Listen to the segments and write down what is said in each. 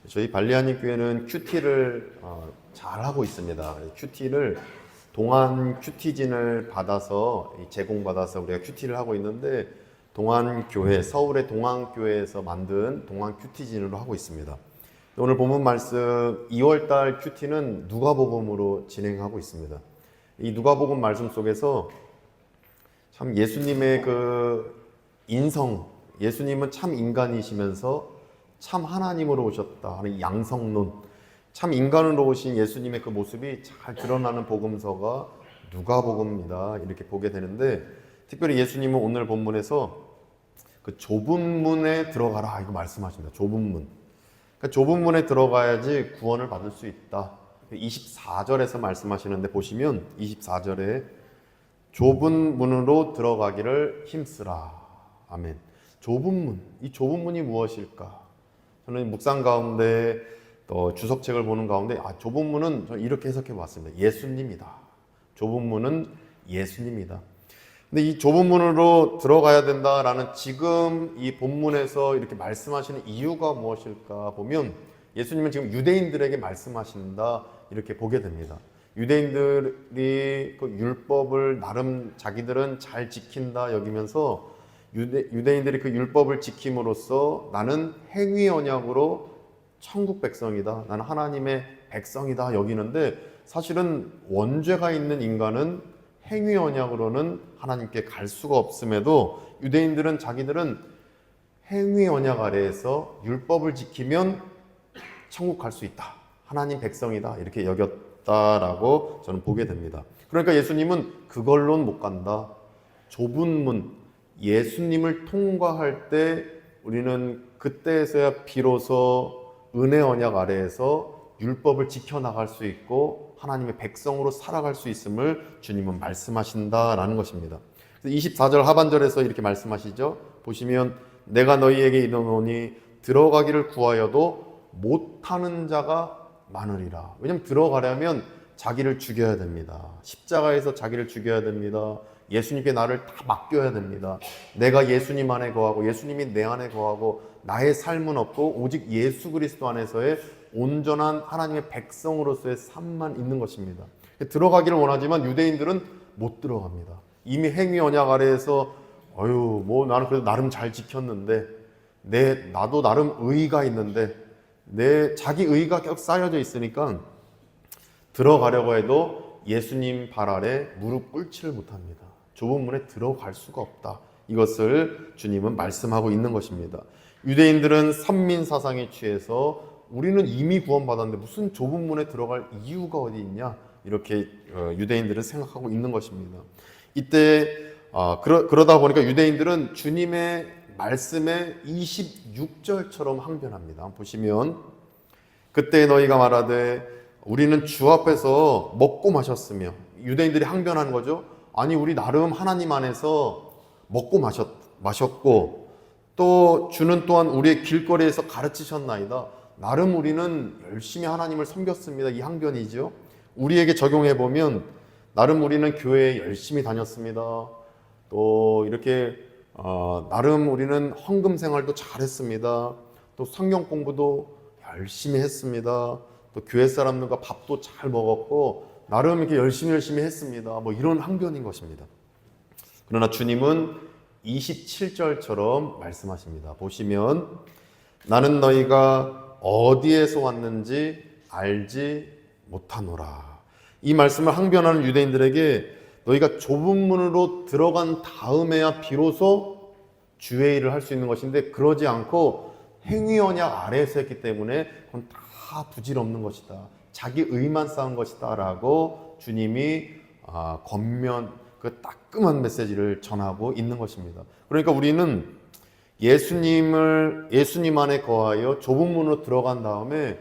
저희 발리하님 교회는 큐티를 잘 하고 있습니다. 큐티를 동안 큐티진을 받아서 제공받아서 우리가 큐티를 하고 있는데 동안교회, 서울의 동안교회에서 만든 동안 큐티진으로 하고 있습니다. 오늘 본문 말씀 2월달 큐티는 누가복음으로 진행하고 있습니다. 이 누가복음 말씀 속에서 참 예수님의 그 인성, 예수님은 참 인간이시면서 참 하나님으로 오셨다 하는 양성론, 참 인간으로 오신 예수님의 그 모습이 잘 드러나는 복음서가 누가복음입니다. 이렇게 보게 되는데 특별히 예수님은 오늘 본문에서 그 좁은 문에 들어가라 이거 말씀하십니다. 좁은 문. 그러니까 좁은 문에 들어가야지 구원을 받을 수 있다. 24절에서 말씀하시는데 보시면 24절에 좁은 문으로 들어가기를 힘쓰라. 아멘. 좁은 문. 이 좁은 문이 무엇일까? 저는 묵상 가운데 또 주석책을 보는 가운데 좁은 문은 저는 이렇게 해석해 봤습니다. 예수님이다. 좁은 문은 예수님이다. 근데 이 좁은 문으로 들어가야 된다라는 지금 이 본문에서 이렇게 말씀하시는 이유가 무엇일까 보면 예수님은 지금 유대인들에게 말씀하신다 이렇게 보게 됩니다. 유대인들이 그 율법을 나름 자기들은 잘 지킨다 여기면서 유대인들이 그 율법을 지킴으로써 나는 행위 언약으로 천국 백성이다. 나는 하나님의 백성이다 여기는데 사실은 원죄가 있는 인간은 행위 언약으로는 하나님께 갈 수가 없음에도 유대인들은 자기들은 행위 언약 아래에서 율법을 지키면 천국 갈 수 있다. 하나님 백성이다. 이렇게 여겼다라고 저는 보게 됩니다. 그러니까 예수님은 그걸로는 못 간다. 좁은 문, 예수님을 통과할 때 우리는 그때에서야 비로소 은혜 언약 아래에서 율법을 지켜나갈 수 있고 하나님의 백성으로 살아갈 수 있음을 주님은 말씀하신다라는 것입니다. 24절 하반절에서 이렇게 말씀하시죠. 보시면 내가 너희에게 이르노니 들어가기를 구하여도 못하는 자가 많으리라. 왜냐하면 들어가려면 자기를 죽여야 됩니다. 십자가에서 자기를 죽여야 됩니다. 예수님께 나를 다 맡겨야 됩니다. 내가 예수님 안에 거하고 예수님이 내 안에 거하고 나의 삶은 없고 오직 예수 그리스도 안에서의 온전한 하나님의 백성으로서의 삶만 있는 것입니다. 들어가기를 원하지만 유대인들은 못 들어갑니다. 이미 행위 언약 아래에서 뭐 나는 그래도 나름 잘 지켰는데 나도 나름 의의가 있는데 내 자기 의의가 계속 쌓여져 있으니까 들어가려고 해도 예수님 발 아래 무릎 꿇지를 못합니다. 좁은 문에 들어갈 수가 없다. 이것을 주님은 말씀하고 있는 것입니다. 유대인들은 선민 사상에 취해서 우리는 이미 구원받았는데 무슨 좁은 문에 들어갈 이유가 어디 있냐? 이렇게 유대인들은 생각하고 있는 것입니다. 이때 그러다 보니까 유대인들은 주님의 말씀에 26절처럼 항변합니다. 보시면 그때 너희가 말하되 우리는 주 앞에서 먹고 마셨으며 유대인들이 항변하는 거죠. 아니 우리 나름 하나님 안에서 먹고 마셨고 또 주는 또한 우리의 길거리에서 가르치셨나이다. 나름 우리는 열심히 하나님을 섬겼습니다. 이 항변이죠. 우리에게 적용해 보면 나름 우리는 교회에 열심히 다녔습니다. 또 이렇게 나름 우리는 헌금 생활도 잘했습니다. 또 성경 공부도 열심히 했습니다. 또 교회 사람들과 밥도 잘 먹었고 나름 이렇게 열심히 했습니다. 뭐 이런 항변인 것입니다. 그러나 주님은 27절처럼 말씀하십니다. 보시면 나는 너희가 어디에서 왔는지 알지 못하노라. 이 말씀을 항변하는 유대인들에게 너희가 좁은 문으로 들어간 다음에야 비로소 주의 일을 할 수 있는 것인데 그러지 않고 행위 언약 아래에서 했기 때문에 그건 다 부질없는 것이다. 자기 의만 쌓은 것이다 라고 주님이 권면 그 따끔한 메시지를 전하고 있는 것입니다. 그러니까 우리는 예수님 안에 거하여 좁은 문으로 들어간 다음에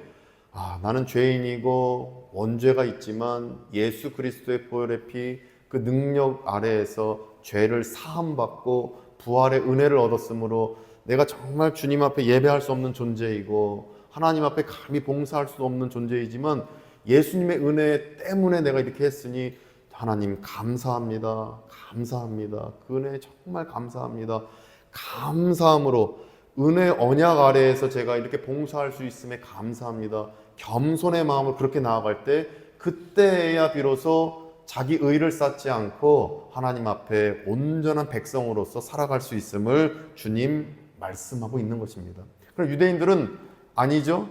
나는 죄인이고 원죄가 있지만 예수 그리스도의 보혈의 피 그 능력 아래에서 죄를 사함받고 부활의 은혜를 얻었으므로 내가 정말 주님 앞에 예배할 수 없는 존재이고 하나님 앞에 감히 봉사할 수 없는 존재이지만 예수님의 은혜 때문에 내가 이렇게 했으니 하나님 감사합니다. 감사합니다. 그 은혜 정말 감사합니다. 감사함으로 은혜 언약 아래에서 제가 이렇게 봉사할 수 있음에 감사합니다. 겸손의 마음으로 그렇게 나아갈 때 그때야 비로소 자기 의를 쌓지 않고 하나님 앞에 온전한 백성으로서 살아갈 수 있음을 주님 말씀하고 있는 것입니다. 그럼 유대인들은 아니죠.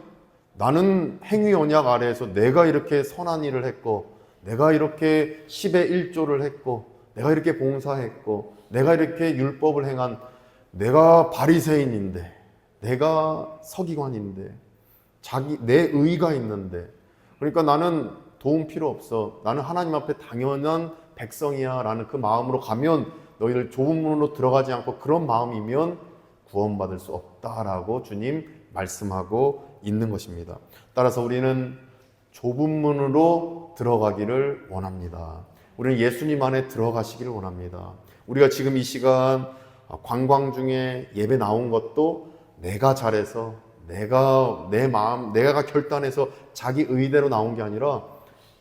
나는 행위 언약 아래에서 내가 이렇게 선한 일을 했고 내가 이렇게 10의 1조를 했고 내가 이렇게 봉사했고 내가 이렇게 율법을 행한 내가 바리새인인데 내가 서기관인데 내 의가 있는데 그러니까 나는 도움 필요 없어. 나는 하나님 앞에 당연한 백성이야 라는 그 마음으로 가면 너희들 좁은 문으로 들어가지 않고 그런 마음이면 구원받을 수 없다라고 주님 말씀하고 있는 것입니다. 따라서 우리는 좁은 문으로 들어가기를 원합니다. 우리는 예수님 안에 들어가시기를 원합니다. 우리가 지금 이 시간 관광 중에 예배 나온 것도 내가 잘해서 내가 내 마음 내가 결단해서 자기 의대로 나온 게 아니라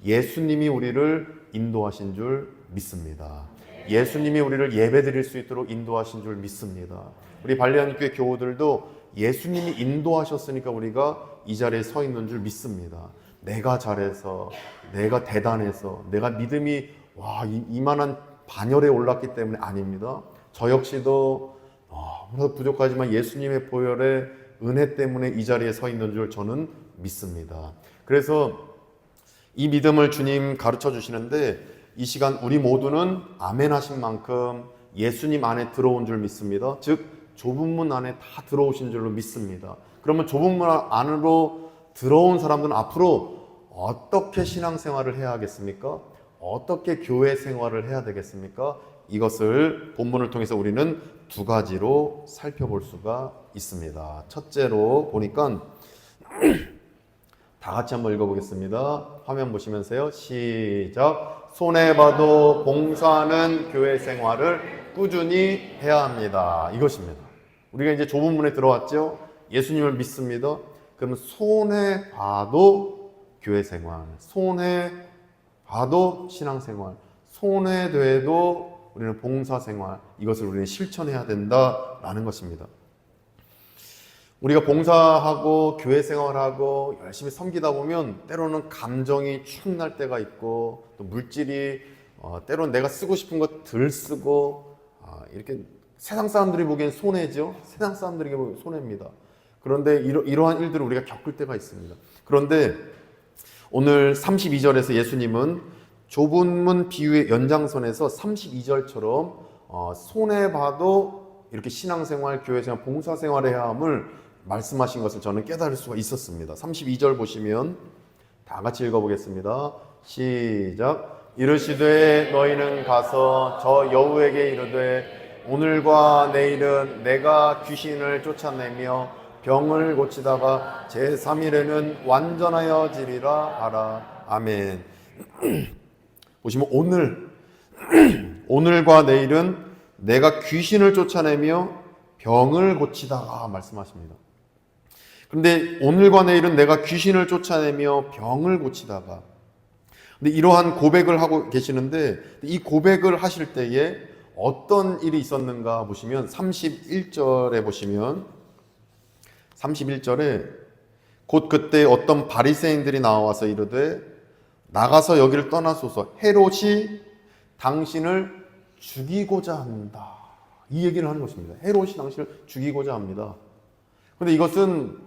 예수님이 우리를 인도하신 줄 믿습니다. 예수님이 우리를 예배 드릴 수 있도록 인도하신 줄 믿습니다. 우리 발리안교회 교우들도 예수님이 인도하셨으니까 우리가 이 자리에 서 있는 줄 믿습니다. 내가 잘해서 내가 대단해서 내가 믿음이 이만한 반열에 올랐기 때문에 아닙니다. 저 역시도 너무나 부족하지만 예수님의 보혈의 은혜 때문에 이 자리에 서 있는 줄 저는 믿습니다. 그래서 이 믿음을 주님 가르쳐 주시는데 이 시간 우리 모두는 아멘 하신 만큼 예수님 안에 들어온 줄 믿습니다. 즉 좁은 문 안에 다 들어오신 줄로 믿습니다. 그러면 좁은 문 안으로 들어온 사람들은 앞으로 어떻게 신앙생활을 해야 하겠습니까? 어떻게 교회 생활을 해야 되겠습니까? 이것을 본문을 통해서 우리는 두 가지로 살펴볼 수가 있습니다. 첫째로 보니까 다 같이 한번 읽어보겠습니다. 화면 보시면서요. 시작. 손해봐도 봉사하는 교회 생활을 꾸준히 해야 합니다. 이것입니다. 우리가 이제 좁은 문에 들어왔죠. 예수님을 믿습니다. 그럼 손해봐도 교회 생활, 손해봐도 신앙생활, 손해돼도 우리는 봉사생활, 이것을 우리는 실천해야 된다라는 것입니다. 우리가 봉사하고 교회 생활하고 열심히 섬기다 보면 때로는 감정이 축 날 때가 있고 또 물질이 때로는 내가 쓰고 싶은 거 덜 쓰고 이렇게 세상 사람들이 보기엔 손해죠. 세상 사람들에게 보기엔 손해입니다. 그런데 이러한 일들을 우리가 겪을 때가 있습니다. 그런데 오늘 32절에서 예수님은 좁은 문 비유의 연장선에서 32절처럼 손해봐도 이렇게 신앙생활, 교회생활, 봉사생활을 해야 함을 말씀하신 것을 저는 깨달을 수가 있었습니다. 32절 보시면 다 같이 읽어보겠습니다. 시작. 이르시되 너희는 가서 저 여우에게 이르되 오늘과 내일은 내가 귀신을 쫓아내며 병을 고치다가 제3일에는 완전하여 지리라 하라. 아멘. 보시면 오늘과 내일은 내가 귀신을 쫓아내며 병을 고치다가 말씀하십니다. 그런데 오늘과 내일은 내가 귀신을 쫓아내며 병을 고치다가 근데 이러한 고백을 하고 계시는데 이 고백을 하실 때에 어떤 일이 있었는가 보시면 31절에 보시면 31절에 곧 그때 어떤 바리새인들이 나와서 이르되 나가서 여기를 떠나소서 헤롯이 당신을 죽이고자 한다. 이 얘기를 하는 것입니다. 헤롯이 당신을 죽이고자 합니다. 그런데 이것은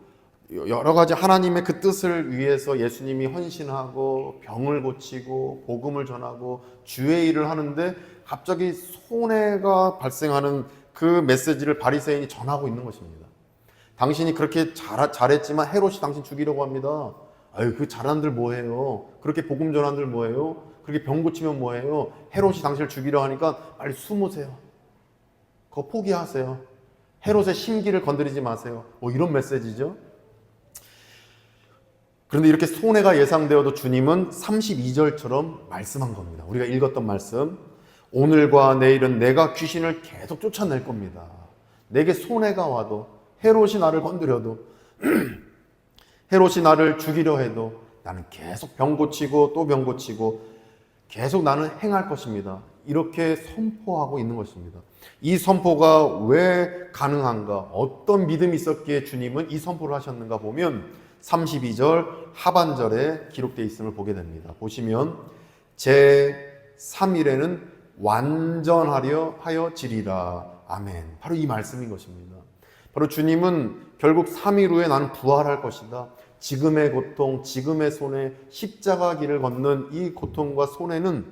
여러 가지 하나님의 그 뜻을 위해서 예수님이 헌신하고 병을 고치고 복음을 전하고 주의 일을 하는데 갑자기 손해가 발생하는 그 메시지를 바리새인이 전하고 있는 것입니다. 당신이 그렇게 잘했지만 헤롯이 당신 죽이려고 합니다. 아유, 그 잘한들 뭐해요? 그렇게 복음 전한들 뭐해요? 그렇게 병 고치면 뭐해요? 헤롯이 당신을 죽이려 하니까 빨리 숨으세요. 그거 포기하세요. 헤롯의 심기를 건드리지 마세요. 이런 메시지죠. 그런데 이렇게 손해가 예상되어도 주님은 32절처럼 말씀한 겁니다. 우리가 읽었던 말씀. 오늘과 내일은 내가 귀신을 계속 쫓아낼 겁니다. 내게 손해가 와도 헤롯이 나를 건드려도 헤롯이 나를 죽이려 해도 나는 계속 병 고치고 또 병 고치고 계속 나는 행할 것입니다. 이렇게 선포하고 있는 것입니다. 이 선포가 왜 가능한가? 어떤 믿음이 있었기에 주님은 이 선포를 하셨는가 보면 32절 하반절에 기록되어 있음을 보게 됩니다. 보시면 제3일에는 완전하려 하여지리라. 아멘. 바로 이 말씀인 것입니다. 바로 주님은 결국 3일 후에 나는 부활할 것이다. 지금의 고통, 지금의 손해, 십자가 길을 걷는 이 고통과 손해는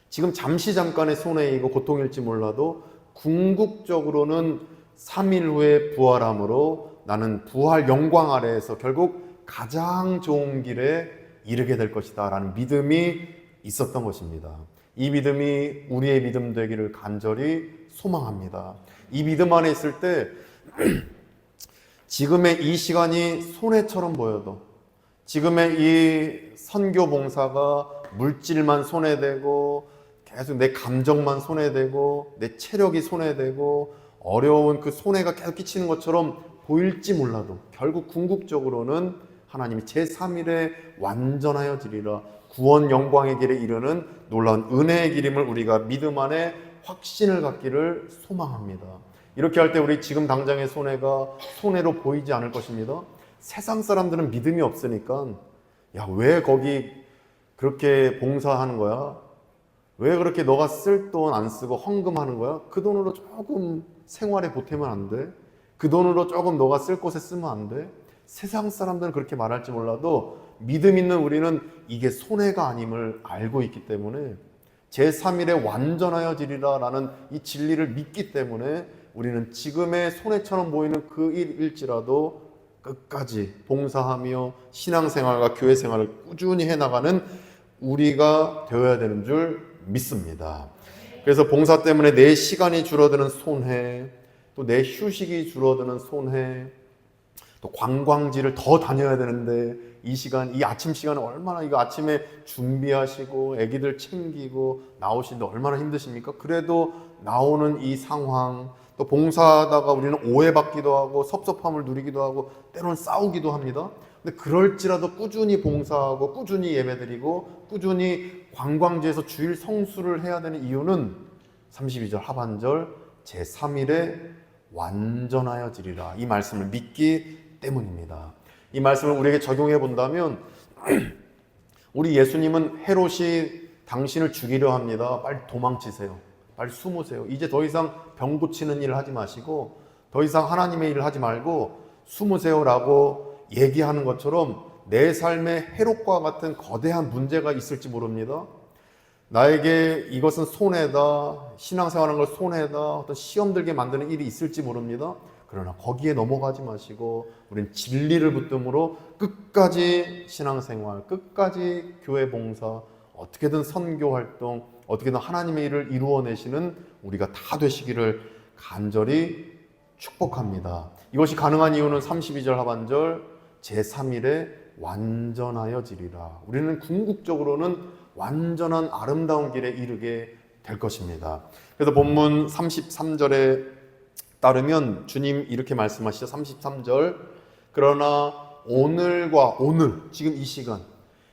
지금 잠시 잠깐의 손해이고 고통일지 몰라도 궁극적으로는 3일 후에 부활함으로 나는 부활 영광 아래에서 결국 가장 좋은 길에 이르게 될 것이다 라는 믿음이 있었던 것입니다. 이 믿음이 우리의 믿음 되기를 간절히 소망합니다. 이 믿음 안에 있을 때 지금의 이 시간이 손해처럼 보여도, 지금의 이 선교 봉사가 물질만 손해되고 계속 내 감정만 손해되고 내 체력이 손해되고 어려운 그 손해가 계속 끼치는 것처럼 보일지 몰라도 결국 궁극적으로는 하나님이 제3일에 완전하여지리라, 구원 영광의 길에 이르는 놀라운 은혜의 길임을 우리가 믿음 안에 확신을 갖기를 소망합니다. 이렇게 할 때 우리 지금 당장의 손해가 손해로 보이지 않을 것입니다. 세상 사람들은 믿음이 없으니까 야, 왜 거기 그렇게 봉사하는 거야? 왜 그렇게 너가 쓸 돈 안 쓰고 헌금하는 거야? 그 돈으로 조금 생활에 보태면 안 돼? 그 돈으로 조금 너가 쓸 곳에 쓰면 안 돼? 세상 사람들은 그렇게 말할지 몰라도 믿음 있는 우리는 이게 손해가 아님을 알고 있기 때문에 제3일에 완전하여지리라 라는 이 진리를 믿기 때문에 우리는 지금의 손해처럼 보이는 그 일일지라도 끝까지 봉사하며 신앙생활과 교회생활을 꾸준히 해나가는 우리가 되어야 되는 줄 믿습니다. 그래서 봉사 때문에 내 시간이 줄어드는 손해, 또 내 휴식이 줄어드는 손해, 또 관광지를 더 다녀야 되는데 이 시간, 이 아침 시간에 얼마나 이거 아침에 준비하시고 애기들 챙기고 나오시는데 얼마나 힘드십니까? 그래도 나오는 이 상황, 또 봉사하다가 우리는 오해받기도 하고 섭섭함을 누리기도 하고 때로는 싸우기도 합니다. 근데 그럴지라도 꾸준히 봉사하고 꾸준히 예배드리고 꾸준히 관광지에서 주일 성수를 해야 되는 이유는 32절 하반절 제3일에 완전하여지리라 이 말씀을 믿기 때문입니다. 이 말씀을 우리에게 적용해 본다면 우리 예수님은 헤롯이 당신을 죽이려 합니다. 빨리 도망치세요. 빨리 숨으세요. 이제 더 이상 병 고치는 일을 하지 마시고 더 이상 하나님의 일을 하지 말고 숨으세요라고 얘기하는 것처럼 내 삶에 헤롯과 같은 거대한 문제가 있을지 모릅니다. 나에게 이것은 손해다, 신앙생활하는 걸 손해다, 어떤 시험 들게 만드는 일이 있을지 모릅니다. 그러나 거기에 넘어가지 마시고 우리는 진리를 붙듦으로 끝까지 신앙생활, 끝까지 교회 봉사, 어떻게든 선교 활동, 어떻게든 하나님의 일을 이루어내시는 우리가 다 되시기를 간절히 축복합니다. 이것이 가능한 이유는 32절 하반절 제3일에 완전하여지리라. 우리는 궁극적으로는 완전한 아름다운 길에 이르게 될 것입니다. 그래서 본문 33절에 따르면 주님 이렇게 말씀하시죠. 33절 그러나 오늘과 오늘 지금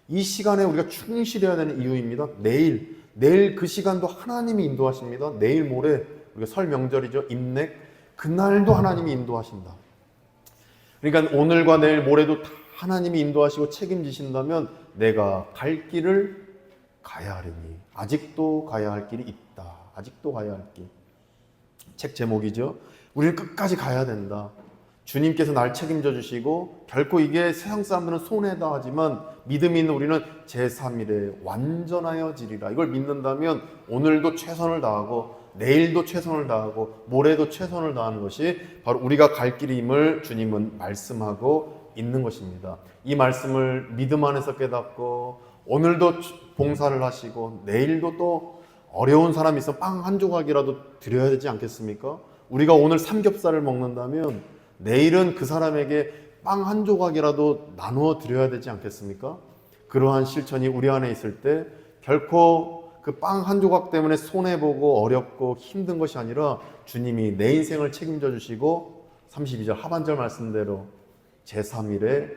이 시간에 우리가 충실해야 되는 이유입니다. 내일 그 시간도 하나님이 인도하십니다. 내일 모레 우리가 설 명절이죠. 임넥 그날도 하나님이 인도하신다. 그러니까 오늘과 내일 모레도 다 하나님이 인도하시고 책임지신다면 내가 갈 길을 가야 하리니 아직도 가야 할 길이 있다. 아직도 가야 할 길. 책 제목이죠. 우리는 끝까지 가야 된다. 주님께서 날 책임져 주시고 결코 이게 세상 사람들은 손해다 하지만 믿음이 있는 우리는 제3일에 완전하여지리라. 이걸 믿는다면 오늘도 최선을 다하고 내일도 최선을 다하고 모레도 최선을 다하는 것이 바로 우리가 갈 길임을 주님은 말씀하고 있는 것입니다. 이 말씀을 믿음 안에서 깨닫고 오늘도 봉사를 하시고 내일도 또 어려운 사람이 있어 빵 한 조각이라도 드려야 되지 않겠습니까? 우리가 오늘 삼겹살을 먹는다면 내일은 그 사람에게 빵 한 조각이라도 나누어 드려야 되지 않겠습니까? 그러한 실천이 우리 안에 있을 때 결코 그 빵 한 조각 때문에 손해보고 어렵고 힘든 것이 아니라 주님이 내 인생을 책임져 주시고 32절 하반절 말씀대로 제3일에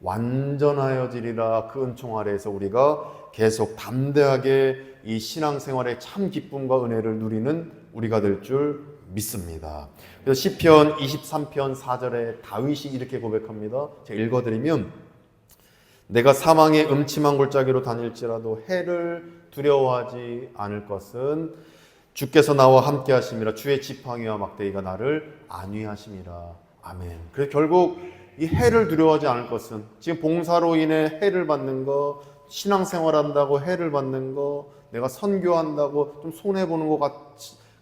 완전하여지리라. 그 은총 아래에서 우리가 계속 담대하게 이 신앙생활의 참 기쁨과 은혜를 누리는 우리가 될 줄 믿습니다. 그래서 시편 23편 4절에 다윗이 이렇게 고백합니다. 제가 읽어드리면, 내가 사망의 음침한 골짜기로 다닐지라도 해를 두려워하지 않을 것은 주께서 나와 함께 하심이라. 주의 지팡이와 막대기가 나를 안위하심이라. 아멘. 그래서 결국 이 해를 두려워하지 않을 것은, 지금 봉사로 인해 해를 받는 거, 신앙생활한다고 해를 받는 거, 내가 선교한다고 좀 손해보는 것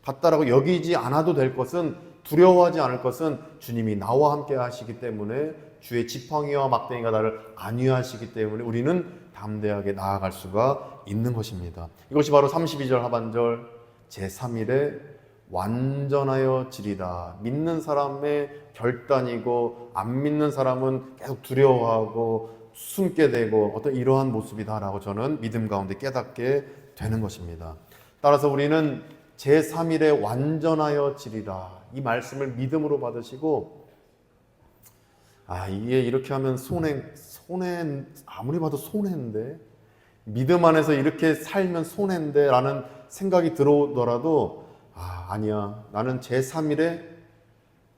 같다라고 여기지 않아도 될 것은, 두려워하지 않을 것은 주님이 나와 함께 하시기 때문에, 주의 지팡이와 막대기가 나를 안위하시기 때문에 우리는 담대하게 나아갈 수가 있는 것입니다. 이것이 바로 32절 하반절 제3일에 완전하여 지리라. 믿는 사람의 결단이고, 안 믿는 사람은 계속 두려워하고 숨게 되고 어떤 이러한 모습이다라고 저는 믿음 가운데 깨닫게 되는 것입니다. 따라서 우리는 제3일에 완전하여 지리라, 이 말씀을 믿음으로 받으시고, 이게 이렇게 하면 손해, 아무리 봐도 손해인데, 믿음 안에서 이렇게 살면 손해인데 라는 생각이 들어오더라도, 아니야, 나는 제3일에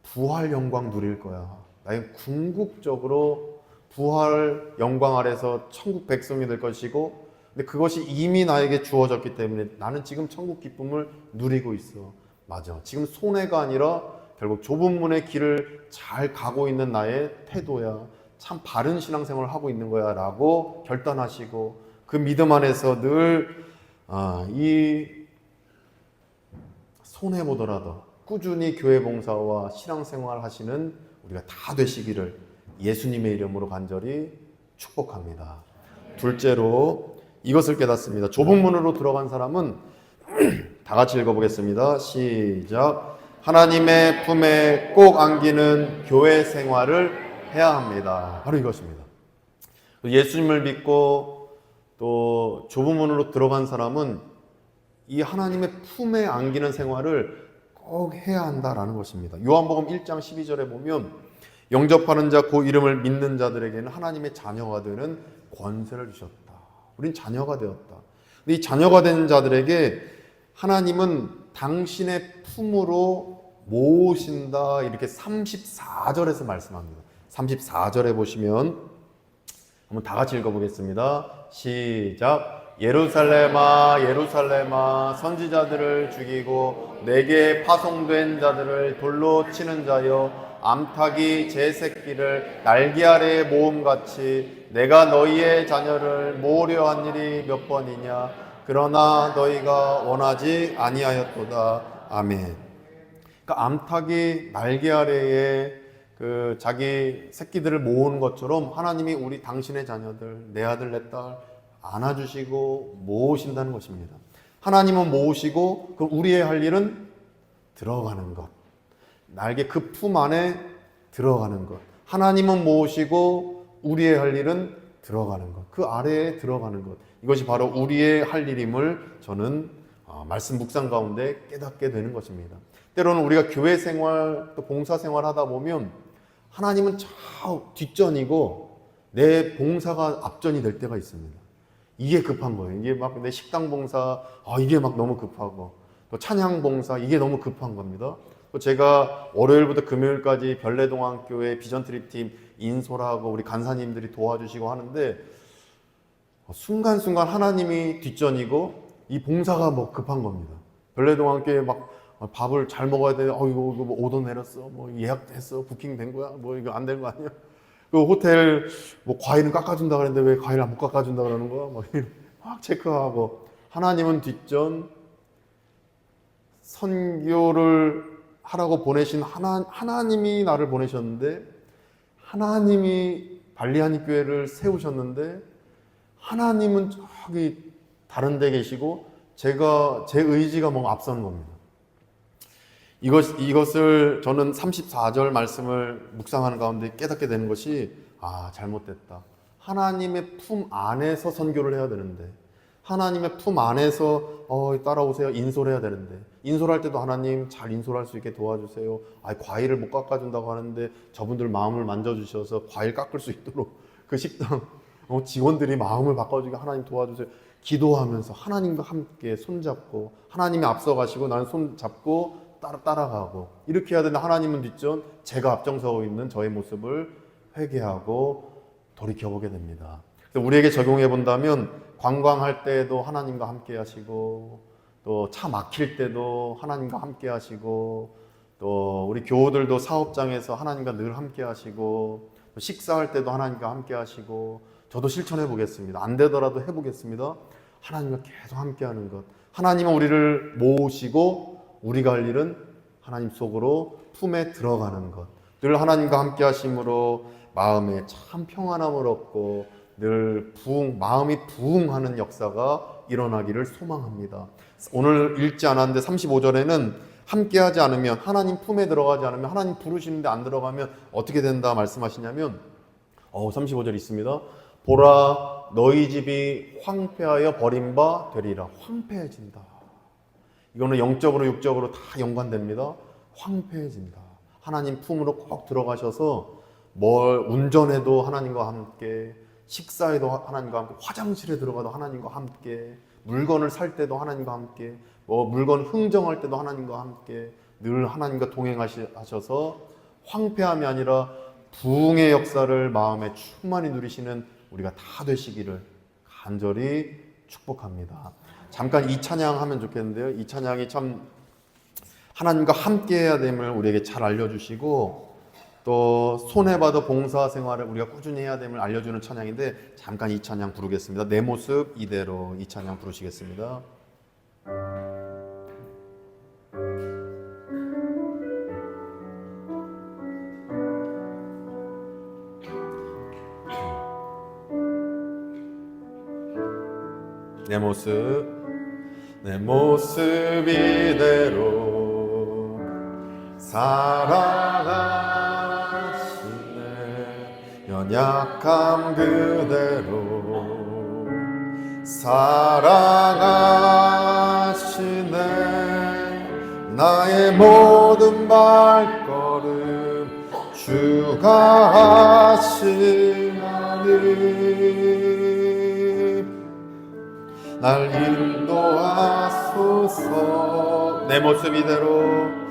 부활 영광 누릴 거야. 나는 궁극적으로 부활 영광 아래서 천국 백성이 될 것이고, 근데 그것이 이미 나에게 주어졌기 때문에 나는 지금 천국 기쁨을 누리고 있어. 맞아, 지금 손해가 아니라 결국 좁은 문의 길을 잘 가고 있는 나의 태도야. 참 바른 신앙생활을 하고 있는 거야 라고 결단하시고, 그 믿음 안에서 늘 이 손해보더라도 꾸준히 교회 봉사와 신앙생활 하시는 우리가 다 되시기를 예수님의 이름으로 간절히 축복합니다. 둘째로 이것을 깨닫습니다. 좁은 문으로 들어간 사람은 다 같이 읽어보겠습니다. 시작. 하나님의 품에 꼭 안기는 교회 생활을 해야 합니다. 바로 이것입니다. 예수님을 믿고 또 좁은 문으로 들어간 사람은 이 하나님의 품에 안기는 생활을 꼭 해야 한다라는 것입니다. 요한복음 1장 12절에 보면, 영접하는 자 그 이름을 믿는 자들에게는 하나님의 자녀가 되는 권세를 주셨다. 우린 자녀가 되었다. 근데 이 자녀가 된 자들에게 하나님은 당신의 품으로 모으신다, 이렇게 34절에서 말씀합니다. 34절에 보시면 한번 다 같이 읽어보겠습니다. 시작. 예루살렘아 예루살렘아, 선지자들을 죽이고 내게 파송된 자들을 돌로 치는 자여, 암탉이 제 새끼를 날개 아래에 모음같이 내가 너희의 자녀를 모으려 한 일이 몇 번이냐. 그러나 너희가 원하지 아니하였도다. 아멘. 그러니까 암탉이 날개 아래에 그 자기 새끼들을 모으는 것처럼 하나님이 우리 당신의 자녀들, 내 아들 내 딸 안아주시고 모으신다는 것입니다. 하나님은 모으시고, 그럼 우리의 할 일은 들어가는 것, 날개 그 품 안에 들어가는 것. 하나님은 모으시고 우리의 할 일은 들어가는 것, 그 아래에 들어가는 것. 이것이 바로 우리의 할 일임을 저는 말씀 묵상 가운데 깨닫게 되는 것입니다. 때로는 우리가 교회 생활 또 봉사 생활 하다 보면 하나님은 저 뒷전이고 내 봉사가 앞전이 될 때가 있습니다. 이게 급한 거예요. 이게 막 내 식당 봉사, 이게 막 너무 급하고, 또 찬양 봉사, 이게 너무 급한 겁니다. 또 제가 월요일부터 금요일까지 별내동안교회 비전트립팀 인솔하고 우리 간사님들이 도와주시고 하는데, 순간순간 하나님이 뒷전이고 이 봉사가 뭐 급한 겁니다. 별내동안교회 막 밥을 잘 먹어야 돼. 이거 뭐 오더 내렸어. 뭐 예약했어. 부킹 된 거야. 뭐 이거 안 된 거 아니야? 그 호텔 뭐 과일은 깎아준다 그랬는데 왜 과일을 못 깎아준다 그러는 거야? 막 체크하고. 하나님은 뒷전, 선교를 하라고 보내신 하나님이 나를 보내셨는데, 하나님이 발리하니 교회를 세우셨는데, 하나님은 저기 다른 데 계시고 제 의지가 뭔가 앞서는 겁니다. 이것을 저는 34절 말씀을 묵상하는 가운데 깨닫게 되는 것이, 잘못됐다. 하나님의 품 안에서 선교를 해야 되는데, 하나님의 품 안에서 따라오세요 인솔해야 되는데, 인솔할 때도 하나님 잘 인솔할 수 있게 도와주세요. 과일을 못 깎아준다고 하는데 저분들 마음을 만져주셔서 과일 깎을 수 있도록 그 식당 직원들이 마음을 바꿔주게 하나님 도와주세요. 기도하면서 하나님과 함께 손잡고 하나님이 앞서가시고 나는 손잡고 따라가고 이렇게 해야 되는데 하나님은 뒷전 제가 앞장서고 있는 저의 모습을 회개하고 돌이켜보게 됩니다. 우리에게 적용해 본다면 관광할 때도 하나님과 함께 하시고 또 차 막힐 때도 하나님과 함께 하시고 또 우리 교우들도 사업장에서 하나님과 늘 함께 하시고 식사할 때도 하나님과 함께 하시고 저도 실천해 보겠습니다. 안 되더라도 해보겠습니다. 하나님과 계속 함께 하는 것. 하나님은 우리를 모으시고 우리가 할 일은 하나님 속으로 품에 들어가는 것. 늘 하나님과 함께 하심으로 마음에 참 평안함을 얻고 늘 마음이 부흥하는 역사가 일어나기를 소망합니다. 오늘 읽지 않았는데 35절에는 함께하지 않으면 하나님 품에 들어가지 않으면 하나님 부르시는데 안 들어가면 어떻게 된다 말씀하시냐면 35절 있습니다. 보라 너희 집이 황폐하여 버린 바 되리라. 황폐해진다. 이거는 영적으로 육적으로 다 연관됩니다. 황폐해진다. 하나님 품으로 꼭 들어가셔서 운전해도 하나님과 함께 식사에도 하나님과 함께 화장실에 들어가도 하나님과 함께 물건을 살 때도 하나님과 함께 물건 흥정할 때도 하나님과 함께 늘 하나님과 동행하셔서 황폐함이 아니라 부흥의 역사를 마음에 충만히 누리시는 우리가 다 되시기를 간절히 축복합니다. 잠깐 이 찬양 하면 좋겠는데요. 이 찬양이 참 하나님과 함께 해야 됨을 우리에게 잘 알려주시고 또 손해봐도 봉사생활을 우리가 꾸준히 해야 됨을 알려주는 찬양인데 잠깐 이 찬양 부르겠습니다. 내 모습 이대로 이 찬양 부르시겠습니다. 내 모습 이대로 살아가시네. 연약함 그대로 살아가시네. 나의 모든 발걸음 주가 하시나니 날 인도하소서. 내 모습 이대로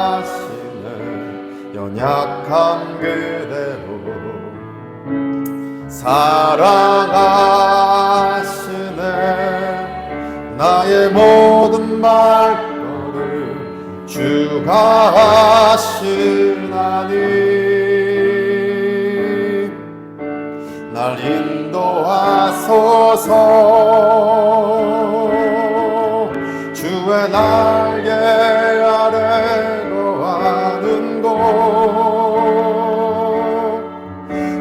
살아가시네. 연약함 그대로 살아가시네. 나의 모든 발걸음 주가 하시나니 날 인도하소서. 주의 날개 아래 거하는 곳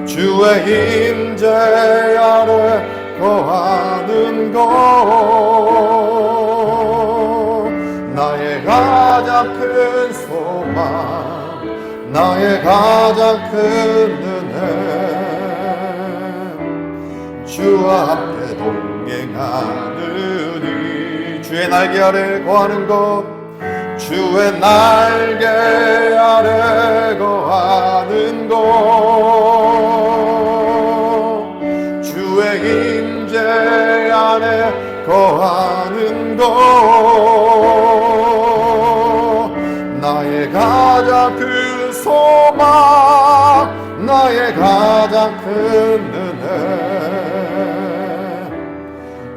주의 임재 아래 거하는 곳 나의 가장 큰 소망 나의 가장 큰 은혜 주와 함께 동행하느니 주의 날개 아래 거하는 것 주의 날개 아래 거하는 것 주의 임재 안에 거하는 것 나의 가장 큰 소망 나의 가장 큰 은혜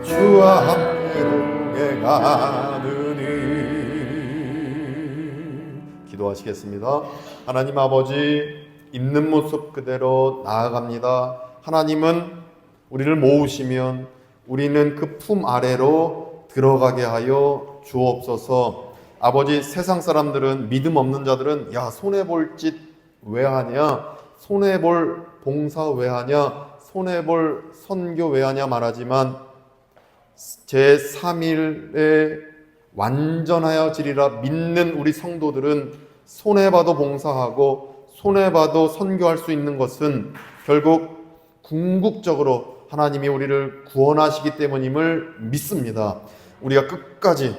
주와 함께 동행하느니. 기도하시겠습니다. 하나님 아버지, 있는 모습 그대로 나아갑니다. 하나님은 우리를 모으시면 우리는 그 품 아래로 들어가게 하여 주옵소서. 아버지, 세상 사람들은, 믿음 없는 자들은 야, 손해볼 짓 왜 하냐, 손해볼 봉사 왜 하냐, 손해볼 선교 왜 하냐 말하지만 제3일에 완전하여지리라 믿는 우리 성도들은 손해봐도 봉사하고 손해봐도 선교할 수 있는 것은 결국 궁극적으로 하나님이 우리를 구원하시기 때문임을 믿습니다. 우리가 끝까지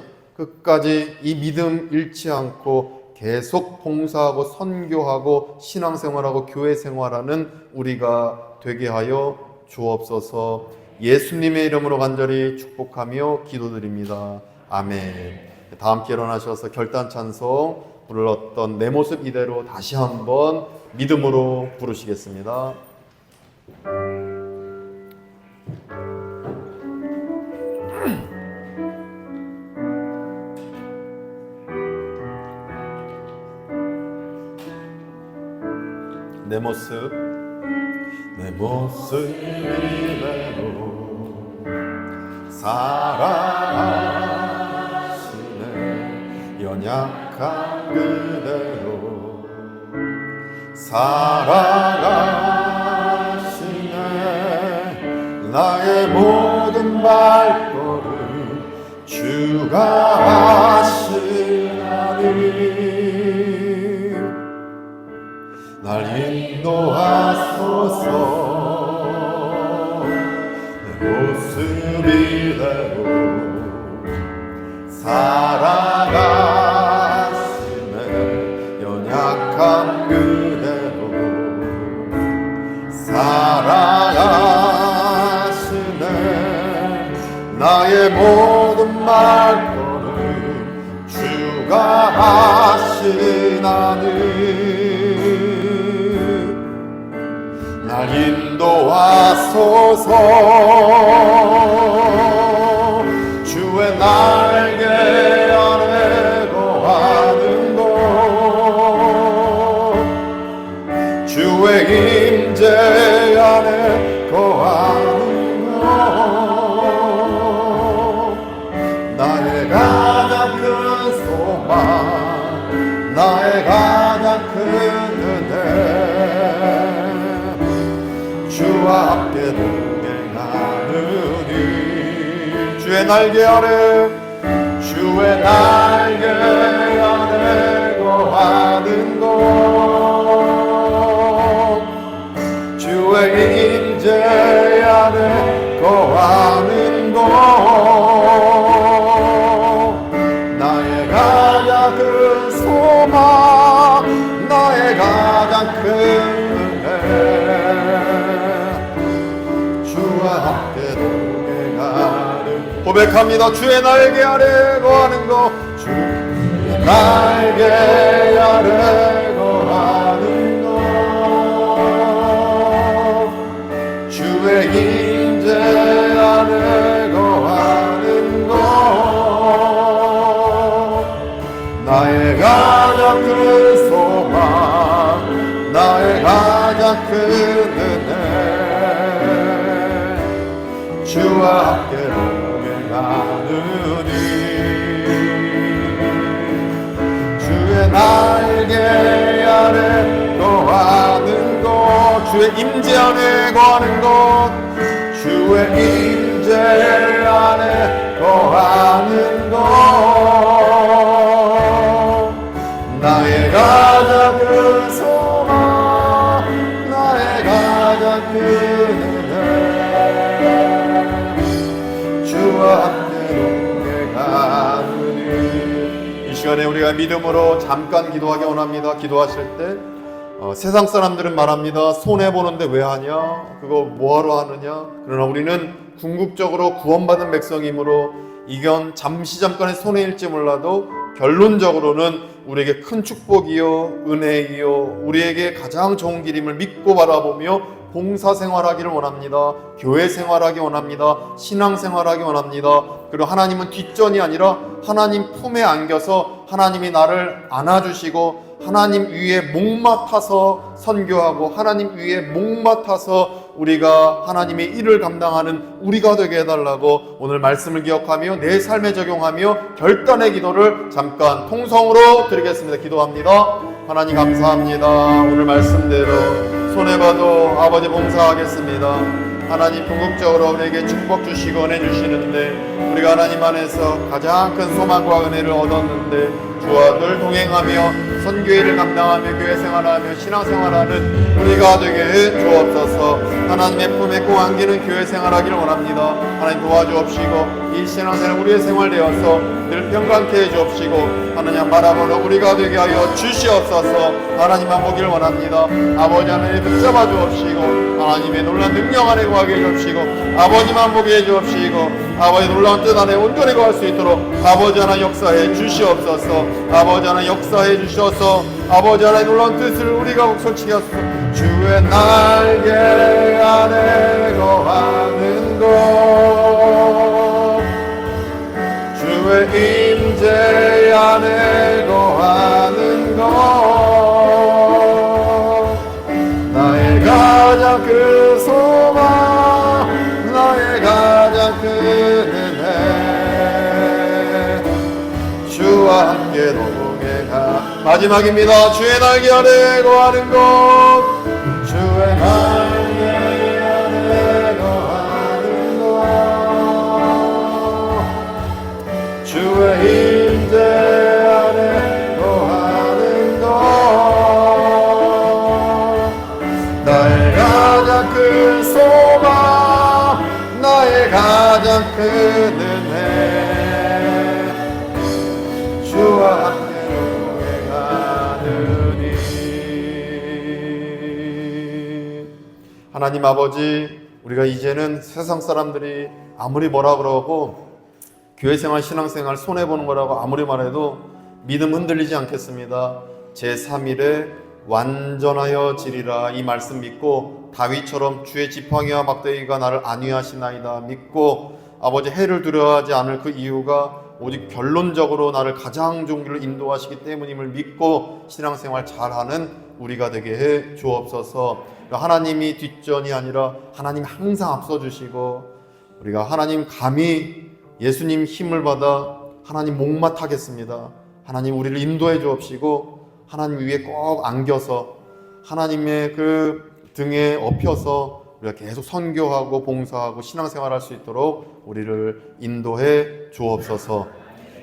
이 믿음 잃지 않고 계속 봉사하고 선교하고 신앙생활하고 교회생활하는 우리가 되게 하여 주옵소서. 예수님의 이름으로 간절히 축복하며 기도드립니다. 아멘. 다 함께 일어나셔서 결단 찬송 불렀던 내 모습 이대로 다시 한번 믿음으로 부르시겠습니다. 내 모습 이대로 사랑하시네. 연약한 그대로 사랑하시네. 나의 모든 발걸음 주가 하시나니 날 인도하소서. 내 모습 이대로 사랑하시네. 연약한 그대로 사랑하시네. 나의 모든 말걸음 주가 하시나니 날 인도하소서. 주의 날개 아래 거하는 곳 주의 임재 안에 거하는 곳 나의 가장 큰 소망 나의 가장 큰 은혜 주와 함께 동행하느니 주의 날개 아래 주의 날개 아래 거하는 곳 주의 임재 안에 거하는 곳 나의 가장 큰 소망 나의 가장 큰 은혜 주와 함께 동행하는 고백합니다. 주의 날개 아래 거하는 것 주의 날개 아래 거하는 것 주의 임재 안에 거하는 것 나의 가장 큰 소망 나의 가장 큰 은혜 주와 함께 동행하느니 주의 날개 아래 거하는 곳 주의 임재 안에 거하는 곳 주의 임재 안에 거하는 곳 나의 가장 큰 소망 나의 가장 큰 은혜 주와 함께 동행하느니 이 시간에 우리가 믿음으로 잠깐 기도하기 원합니다. 기도하실 때 세상 사람들은 말합니다. 손해보는데 왜 하냐? 그거 뭐하러 하느냐? 그러나 우리는 궁극적으로 구원받은 백성이므로 이건 잠깐의 손해일지 몰라도 결론적으로는 우리에게 큰 축복이요 은혜이요 우리에게 가장 좋은 길임을 믿고 바라보며 봉사생활하기를 원합니다. 교회생활하기 원합니다. 신앙생활하기 원합니다. 그리고 하나님은 뒷전이 아니라 하나님 품에 안겨서 하나님이 나를 안아주시고 하나님 위에 목맡아서 선교하고 하나님 위에 목맡아서 우리가 하나님의 일을 감당하는 우리가 되게 해달라고 오늘 말씀을 기억하며 내 삶에 적용하며 결단의 기도를 잠깐 통성으로 드리겠습니다. 기도합니다. 하나님 감사합니다. 오늘 말씀대로 손해봐도 아버지 봉사하겠습니다. 하나님 궁극적으로 우리에게 축복 주시고 은혜 주시는데 우리가 하나님 안에서 가장 큰 소망과 은혜를 얻었는데 주와 늘 동행하며 선교의 일을 감당하며 교회 생활하며 신앙 생활하는 우리가 되게 해 주옵소서. 하나님의 품에 꼭 안기는 교회 생활하기를 원합니다. 하나님 도와주옵시고 이 신앙생활 우리의 생활 되어서 늘 평강케 해 주옵시고 하나님 바라보는 우리가 되게 하여 주시옵소서. 하나님만 보기를 원합니다. 아버지 하나님 붙잡아 주옵시고 하나님의 놀라운 능력 안에 거하게 해 주옵시고 아버지만 보게 해 주옵시고 아버지 놀라운 뜻 안에 온전히 거할 수 있도록 아버지 하나 역사해 주시옵소서. 아버지 하나 역사해 주셔서 아버지 하나의 놀라운 뜻을 우리가 솔직히 하소서. 주의 날개 안에 거하는 것 주의 임재 안에 거하는 것 나의 가장 큰 소망 나의 가장 큰 은혜 주와 함께 동행하 마지막입니다. 주의 날개 아래 거하는 것 주의 날개 아래 거하는 것 주의 임재 안에 거하는 것 나의 가장 큰 소망 나의 가장 큰 은혜 주와 함께 동행하느니. 하나님 아버지, 우리가 이제는 세상 사람들이 아무리 뭐라 그러고 교회 생활, 신앙 생활 손해보는 거라고 아무리 말해도 믿음 흔들리지 않겠습니다. 제3일에 완전하여 지리라 이 말씀 믿고 다윗처럼 주의 지팡이와 막대기가 나를 안위하시나이다 믿고 아버지 해를 두려워하지 않을 그 이유가 오직 결론적으로 나를 가장 좋은 길로 인도하시기 때문임을 믿고 신앙생활 잘하는 우리가 되게 해 주옵소서. 하나님이 뒷전이 아니라 하나님 항상 앞서주시고 우리가 하나님 감히 예수님 힘을 받아 하나님 목마 타겠습니다. 하나님 우리를 인도해 주옵시고 하나님 위에 꼭 안겨서 하나님의 그 등에 업혀서 우리가 계속 선교하고 봉사하고 신앙생활할 수 있도록 우리를 인도해 주옵소서.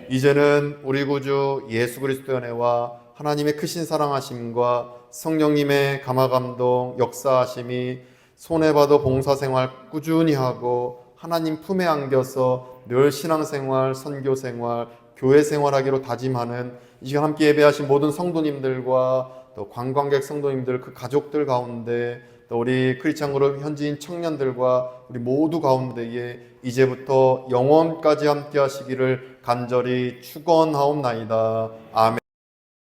이제는 우리 구주 예수 그리스도의 은혜와 하나님의 크신 사랑하심과 성령님의 감화감동 역사하심이 손해봐도 봉사생활 꾸준히 하고 하나님 품에 안겨서 늘 신앙생활, 선교생활, 교회생활하기로 다짐하는 이 시간 함께 예배하신 모든 성도님들과 또 관광객 성도님들 그 가족들 가운데 또 우리 크리스찬 그룹 현지인 청년들과 우리 모두 가운데에 이제부터 영원까지 함께 하시기를 간절히 축원하옵나이다. 아멘.